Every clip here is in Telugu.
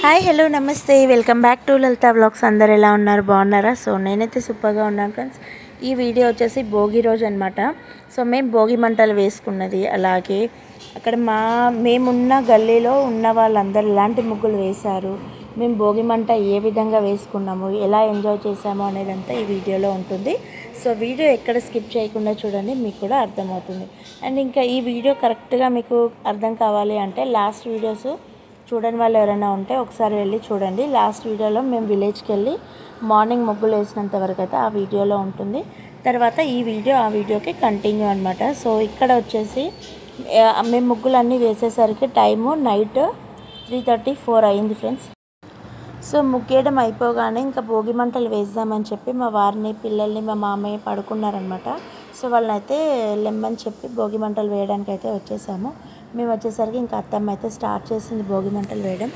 హాయ్ హలో నమస్తే welcome back to Lalitha vlogs. అందరు ఎలా ఉన్నారు, బాగున్నారా? సో నేనైతే సూపర్గా ఉన్నాను ఫ్రెండ్స్. ఈ వీడియో వచ్చేసి భోగి రోజు అనమాట. సో మేము భోగి మంటలు వేసుకున్నది, అలాగే అక్కడ మేమున్న గల్లీలో ఉన్న వాళ్ళందరూ ఇలాంటి ముగ్గులు వేశారు. మేము భోగి మంట ఏ విధంగా వేసుకున్నాము, ఎలా ఎంజాయ్ చేసాము అనేదంతా ఈ వీడియోలో ఉంటుంది. సో వీడియో ఎక్కడ స్కిప్ చేయకుండా చూడండి, మీకు కూడా అర్థమవుతుంది. అండ్ ఇంకా ఈ వీడియో కరెక్ట్గా మీకు అర్థం కావాలి అంటే లాస్ట్ వీడియోస్ చూడని వాళ్ళు ఎవరైనా ఉంటే ఒకసారి వెళ్ళి చూడండి. లాస్ట్ వీడియోలో మేము విలేజ్కి వెళ్ళి మార్నింగ్ ముగ్గులు వేసినంత వరకు అయితే ఆ వీడియోలో ఉంటుంది. తర్వాత ఈ వీడియో ఆ వీడియోకి కంటిన్యూ అనమాట. సో ఇక్కడ వచ్చేసి మేము ముగ్గులన్నీ వేసేసరికి టైము నైట్ 3:30-4 అయింది ఫ్రెండ్స్. సో ముగ్గేయడం అయిపోగానే ఇంకా భోగి మంటలు వేద్దామని చెప్పి మా వారిని, పిల్లల్ని, మా మామయ్య పడుకున్నారనమాట. సో వాళ్ళని అయితే లెమ్మని చెప్పి భోగి మంటలు వేయడానికి అయితే వచ్చేసాము. మేము వచ్చేసరికి ఇంకా అత్తమ్మ అయితే స్టార్ట్ చేసింది భోగి మంటలు వేయడం.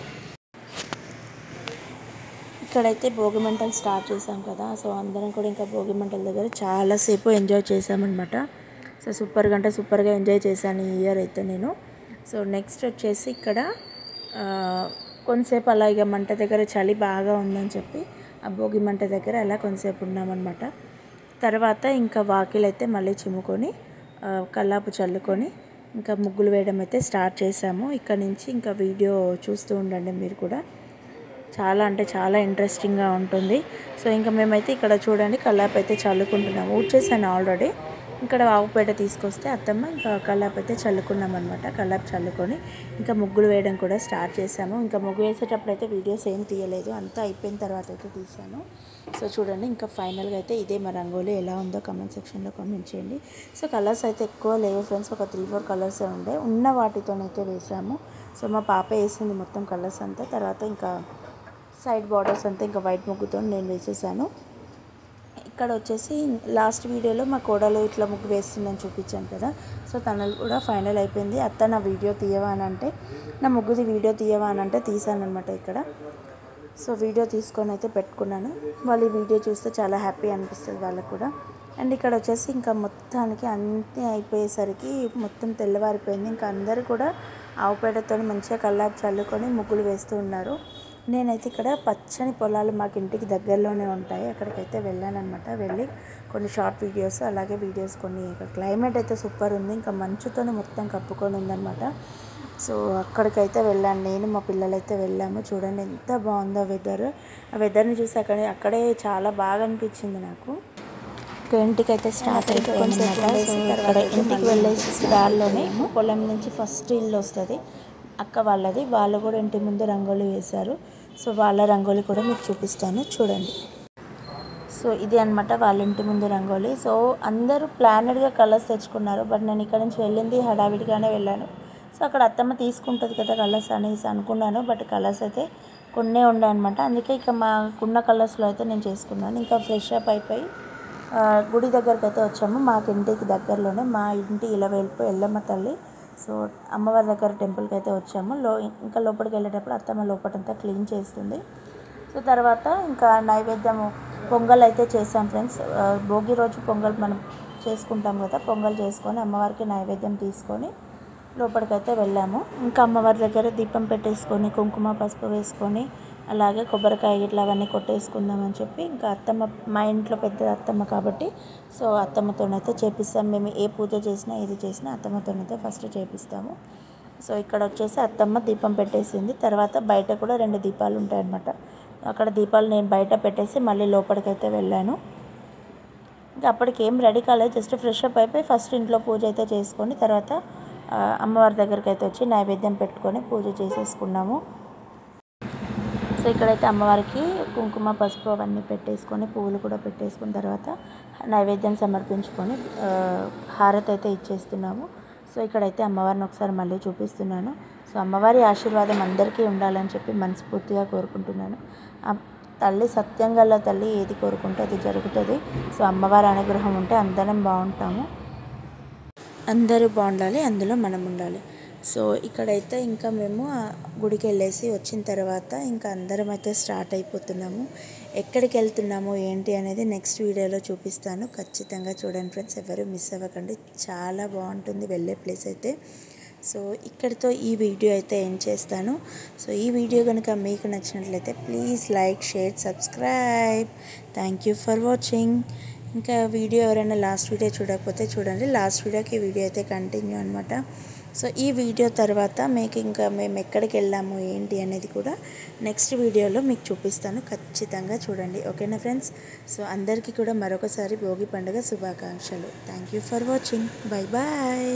ఇక్కడైతే భోగి మంటలు స్టార్ట్ చేసాం కదా. సో అందరం కూడా ఇంకా భోగి మంటల దగ్గర చాలాసేపు ఎంజాయ్ చేసామన్నమాట. సో సూపర్గా ఎంజాయ్ చేశాను ఈ ఇయర్ అయితే నేను. సో నెక్స్ట్ వచ్చేసి ఇక్కడ కొంతసేపు అలా ఇక మంట దగ్గర చలి బాగా ఉందని చెప్పి ఆ భోగి మంట దగ్గర అలా కొంతసేపు ఉన్నామన్నమాట. తర్వాత ఇంకా వాకిలు అయితే మళ్ళీ చిమ్ముకొని కల్లాపు చల్లుకొని ఇంకా ముగ్గులు వేయడం అయితే స్టార్ట్ చేసాము. ఇక్కడ నుంచి ఇంకా వీడియో చూస్తూ ఉండండి మీరు కూడా. చాలా అంటే చాలా ఇంట్రెస్టింగ్గా ఉంటుంది. సో ఇంకా మేమైతే ఇక్కడ చూడండి కల్లాపు అయితే చల్లుకుంటున్నాము. ఊడ్చేసాను ఆల్రెడీ. ఇక్కడ ఆవుపేట తీసుకొస్తే అత్తమ్మ ఇంకా కల్లాపు అయితే చల్లుకున్నాం అనమాట. కల్లాపు చల్లుకొని ఇంకా ముగ్గులు వేయడం కూడా స్టార్ట్ చేసాము. ఇంకా ముగ్గు వేసేటప్పుడు అయితే వీడియోస్ ఏం తీయలేదు, అంతా అయిపోయిన తర్వాత అయితే తీసాను. సో చూడండి ఇంకా ఫైనల్గా అయితే ఇదే మా రంగోలి. ఎలా ఉందో కామెంట్ సెక్షన్లో కామెంట్ చేయండి. సో కలర్స్ అయితే ఎక్కువ లేవు ఫ్రెండ్స్, ఒక 3-4 కలర్స్ ఉండే, ఉన్న వాటితోనైతే వేసాము. సో మా పాప వేసింది మొత్తం కలర్స్ అంతా. తర్వాత ఇంకా సైడ్ బార్డర్స్ అంతా ఇంకా వైట్ ముగ్గుతో నేను వేసేసాను. ఇక్కడ వచ్చేసి లాస్ట్ వీడియోలో మా కోడలు ఇట్లా ముగ్గు వేస్తుందని చూపించాను కదా. సో తనలు కూడా ఫైనల్ అయిపోయింది. అత్త నా వీడియో తీయవా అని అంటే, నా ముగ్గుది వీడియో తీయవా అని అంటే తీసాను అనమాట ఇక్కడ. సో వీడియో తీసుకొని అయితే పెట్టుకున్నాను. వాళ్ళు ఈ వీడియో చూస్తే చాలా హ్యాపీ అనిపిస్తుంది వాళ్ళకు కూడా. అండ్ ఇక్కడ వచ్చేసి ఇంకా మొత్తానికి అన్నీ అయిపోయేసరికి మొత్తం తెల్లవారిపోయింది. ఇంకా అందరూ కూడా ఆవుపేడతో మంచిగా కల్లాపు చల్లుకొని ముగ్గులు వేస్తూ ఉన్నారు. నేనైతే ఇక్కడ పచ్చని పొలాలు మాకు ఇంటికి దగ్గరలోనే ఉంటాయి, అక్కడికైతే వెళ్ళాను అనమాట. వెళ్ళి కొన్ని షార్ట్ వీడియోస్, అలాగే వీడియోస్ కొన్ని. ఇక్కడ క్లైమేట్ అయితే సూపర్ ఉంది, ఇంకా మంచుతోనే మొత్తం కప్పుకొని ఉందన్నమాట. సో అక్కడికైతే వెళ్ళాను నేను, మా పిల్లలైతే వెళ్ళాము. చూడండి ఎంత బాగుందో వెదర్. ఆ వెదర్ని చూసి అక్కడే చాలా బాగా అనిపించింది నాకు. ఇంటికి అయితే స్టార్ట్ అయిపోయింది అనమాట. ఇంటికి వెళ్ళేసి దారిలోనే పొలం నుంచి ఫస్ట్ ఇల్లు వస్తుంది అక్క వాళ్ళది. వాళ్ళు కూడా ఇంటి ముందు రంగోలి వేశారు. సో వాళ్ళ రంగోలి కూడా మీకు చూపిస్తాను చూడండి. సో ఇది అనమాట వాళ్ళ ఇంటి ముందు రంగోలి. సో అందరూ ప్లానెడ్గా కలర్స్ తెచ్చుకున్నారు, బట్ నేను ఇక్కడ నుంచి వెళ్ళింది హడావిడిగానే వెళ్ళాను. సో అక్కడ అత్తమ్మ తీసుకుంటుంది కదా కలర్స్ అనేసి అనుకున్నాను, బట్ కలర్స్ అయితే కొన్నే ఉండే అనమాట. అందుకే ఇక మాకున్న కలర్స్లో అయితే నేను చేసుకున్నాను. ఇంకా ఫ్రెష్ అప్ అయిపోయి గుడి దగ్గరికి అయితే వచ్చాము. మాకు ఇంటికి దగ్గరలోనే మా ఇంటి ఇలవేల్పు ఎల్లమ్మ తల్లి. సో అమ్మవారి దగ్గర టెంపుల్కి అయితే వచ్చాము. ఇంకా లోపలికి వెళ్ళేటప్పుడు అత్తమ్మ లోపలంతా క్లీన్ చేస్తుంది. సో తర్వాత ఇంకా నైవేద్యము పొంగల్ అయితే చేసాం ఫ్రెండ్స్. భోగి రోజు పొంగల్ మనం చేసుకుంటాం కదా, పొంగల్ చేసుకొని అమ్మవారికి నైవేద్యం తీసుకొని లోపలికైతే వెళ్ళాము. ఇంకా అమ్మవారి దగ్గర దీపం పెట్టేసుకొని కుంకుమ పసుపు వేసుకొని అలాగే కొబ్బరికాయ ఇట్లా అవన్నీ కొట్టేసుకుందామని చెప్పి ఇంకా అత్తమ్మ, మా ఇంట్లో పెద్ద అత్తమ్మ కాబట్టి సో అత్తమ్మతోనైతే చేపిస్తాం. మేము ఏ పూజ చేసినా ఏది చేసినా అత్తమ్మతోనైతే ఫస్ట్ చేపిస్తాము. సో ఇక్కడ వచ్చేసి అత్తమ్మ దీపం పెట్టేసింది. తర్వాత బయట కూడా 2 దీపాలు ఉంటాయన్నమాట. అక్కడ దీపాలు నేను బయట పెట్టేసి మళ్ళీ లోపలికైతే వెళ్ళాను. ఇంకా అప్పటికి ఏం రెడీ కాలేదు, జస్ట్ ఫ్రెష్ అప్ అయిపోయి ఫస్ట్ ఇంట్లో పూజ అయితే చేసుకొని తర్వాత అమ్మవారి దగ్గరికి అయితే వచ్చి నైవేద్యం పెట్టుకొని పూజ చేసేసుకున్నాము. సో ఇక్కడైతే అమ్మవారికి కుంకుమ పసుపు అవన్నీ పెట్టేసుకొని పువ్వులు కూడా పెట్టేసుకున్న తర్వాత నైవేద్యం సమర్పించుకొని హారతి అయితే ఇచ్చేస్తున్నాము. సో ఇక్కడైతే అమ్మవారిని ఒకసారి మళ్ళీ చూపిస్తున్నాను. సో అమ్మవారి ఆశీర్వాదం అందరికీ ఉండాలని చెప్పి మనస్ఫూర్తిగా కోరుకుంటున్నాను. తల్లి సత్యం గల తల్లి, ఏది కోరుకుంటే అది జరుగుతుంది. సో అమ్మవారి అనుగ్రహం ఉంటే అందరం బాగుంటాము, అందరూ బాగుండాలి, అందులో మనం ఉండాలి. సో ఇక్కడైతే ఇంకా మేము గుడికి వెళ్ళేసి వచ్చిన తర్వాత ఇంకా అందరం అయితే స్టార్ట్ అయిపోతున్నాము. ఎక్కడికి వెళ్తున్నాము ఏంటి అనేది నెక్స్ట్ వీడియోలో చూపిస్తాను, ఖచ్చితంగా చూడండి ఫ్రెండ్స్, ఎవరు మిస్ అవ్వకండి. చాలా బాగుంటుంది వెళ్ళే ప్లేస్ అయితే. సో ఇక్కడితో ఈ వీడియో అయితే ఎండ్ చేస్తాను. సో ఈ వీడియో కనుక మీకు నచ్చినట్లయితే please like, share, subscribe. Thank you for watching. ఇంకా వీడియో ఎవరైనా లాస్ట్ వీడియో చూడకపోతే చూడండి. లాస్ట్ వీడియోకి వీడియో అయితే కంటిన్యూ అనమాట. సో ఈ వీడియో తర్వాత మీకు ఇంకా మేము ఎక్కడికి వెళ్ళాము ఏంటి అనేది కూడా నెక్స్ట్ వీడియోలో మీకు చూపిస్తాను. ఖచ్చితంగా చూడండి. ఓకేనా ఫ్రెండ్స్? సో అందరికీ కూడా మరొకసారి భోగి పండుగ శుభాకాంక్షలు. Thank you for watching. Bye bye.